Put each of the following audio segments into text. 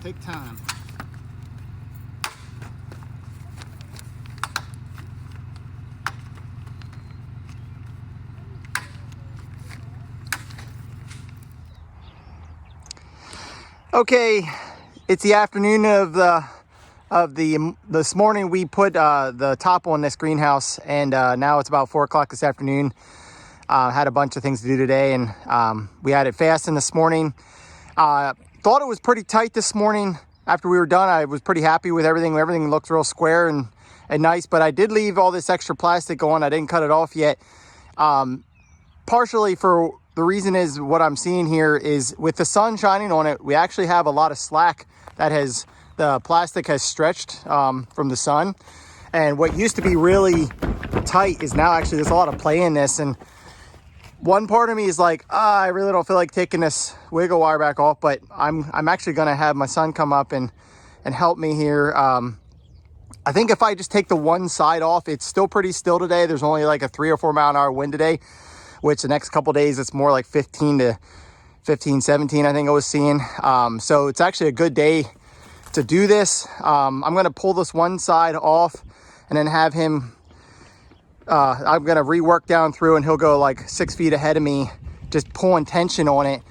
Take time. Okay, it's the afternoon of this morning. We put the top on this greenhouse, and now it's about 4 o'clock this afternoon. Had a bunch of things to do today, and we had it fastened this morning. Thought it was pretty tight this morning. After we were done, I was pretty happy with everything. Everything looked real square and nice, but I did leave all this extra plastic on. I didn't cut it off yet. Partially for the reason is what I'm seeing here is with the sun shining on it, we actually have a lot of slack that the plastic has stretched from the sun. And what used to be really tight is now actually there's a lot of play in this. And one part of me is like, I really don't feel like taking this wiggle wire back off, but I'm actually gonna have my son come up and help me here. I think if I just take the one side off, it's still pretty still today. There's only like a 3 or 4 mile an hour wind today, which the next couple days it's more like 15 to 17 I think I was seeing. So it's actually a good day to do this. I'm gonna pull this one side off and then have him I'm gonna rework down through, and he'll go like 6 feet ahead of me, just pulling tension on it.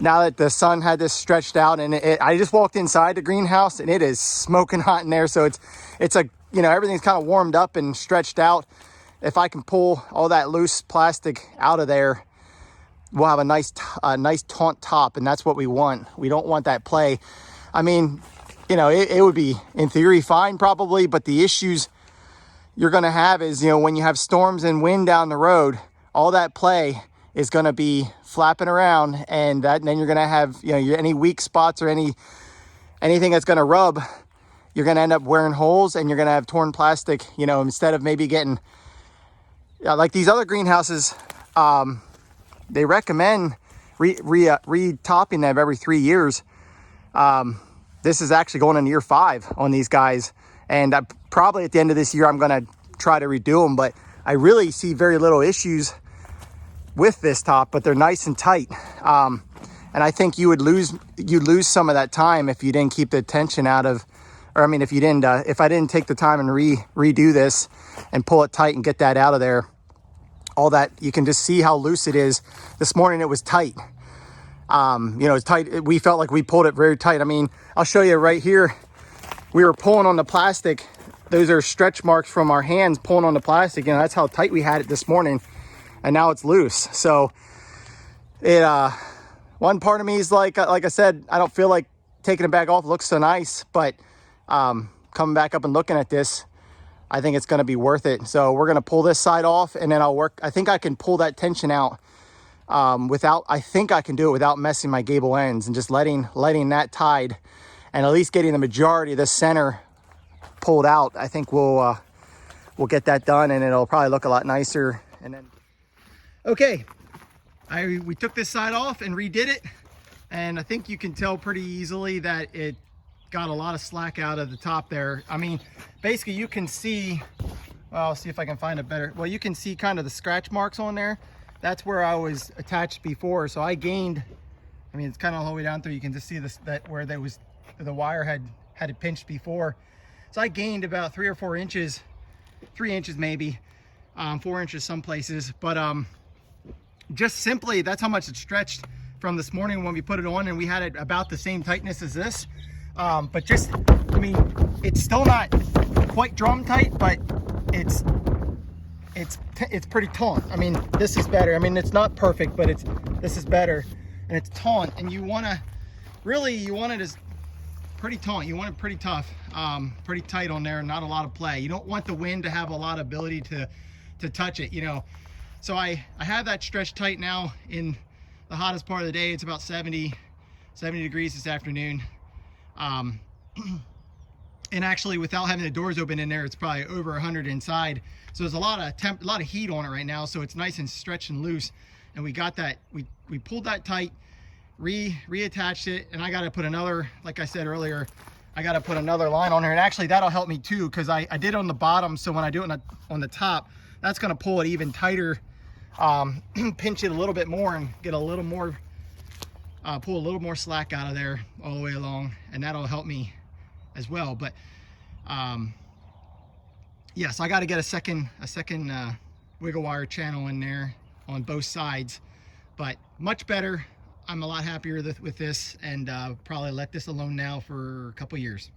Now that the sun had this stretched out, and I just walked inside the greenhouse and it is smoking hot in there. So it's a, everything's kind of warmed up and stretched out. If I can pull all that loose plastic out of there, we'll have a nice taut top, and that's what we want. We don't want that play. I mean, it would be in theory fine probably, but the issues you're going to have is, when you have storms and wind down the road, all that play is going to be flapping around, and then you're going to have, any weak spots or anything that's going to rub, you're going to end up wearing holes, and you're going to have torn plastic, instead of maybe getting, like these other greenhouses, they recommend re-topping them every 3 years. This is actually going into year 5 on these guys. And probably at the end of this year, I'm going to try to redo them. But I really see very little issues with this top, but they're nice and tight. And I think you'd lose some of that time if you didn't keep the tension out of, if I didn't take the time and redo this and pull it tight and get that out of there. All that, you can just see how loose it is. This morning it was tight. It's tight. We felt like we pulled it very tight. I mean, I'll show you right here. We were pulling on the plastic. Those are stretch marks from our hands pulling on the plastic. That's how tight we had it this morning. And now it's loose. So one part of me is like I said, I don't feel like taking it back off. It looks so nice, but coming back up and looking at this, I think it's going to be worth it. So we're going to pull this side off, and then I think I can pull that tension out I think I can do it without messing my gable ends, and just letting that tide, and at least getting the majority of the center pulled out. I think we'll get that done, and it'll probably look a lot nicer. And then, okay, we took this side off and redid it, and I think you can tell pretty easily that it got a lot of slack out of the top there. I mean, basically you can see, well, I'll see if I can find a better, well, you can see kind of the scratch marks on there. That's where I was attached before. So I gained, it's kind of all the way down through. You can just see this, that where there was, the wire had it pinched before. So I gained about 3 or 4 inches, 3 inches maybe, 4 inches some places. But just simply, that's how much it stretched from this morning when we put it on, and we had it about the same tightness as this. But just, it's still not quite drum tight, but it's pretty taut. This is better. It's not perfect, but this is better, and it's taut. And you want it as pretty taut. You want it pretty tough, pretty tight on there, and not a lot of play. You don't want the wind to have a lot of ability to touch it, So I have that stretched tight now in the hottest part of the day. It's about 70 degrees this afternoon. And actually, without having the doors open in there, it's probably over 100 inside. So there's a lot of heat on it right now. So it's nice and stretched and loose. And we got that, we pulled that tight, reattached it, and I got to put another, like I said earlier, I got to put another line on there. And actually, that'll help me too, because I did on the bottom. So when I do it on the top, that's going to pull it even tighter, pinch it a little bit more, and get a little more pull a little more slack out of there all the way along, and that'll help me as well. But yeah, so I got to get a second wiggle wire channel in there on both sides, but much better. I'm a lot happier with this, and probably let this alone now for a couple years.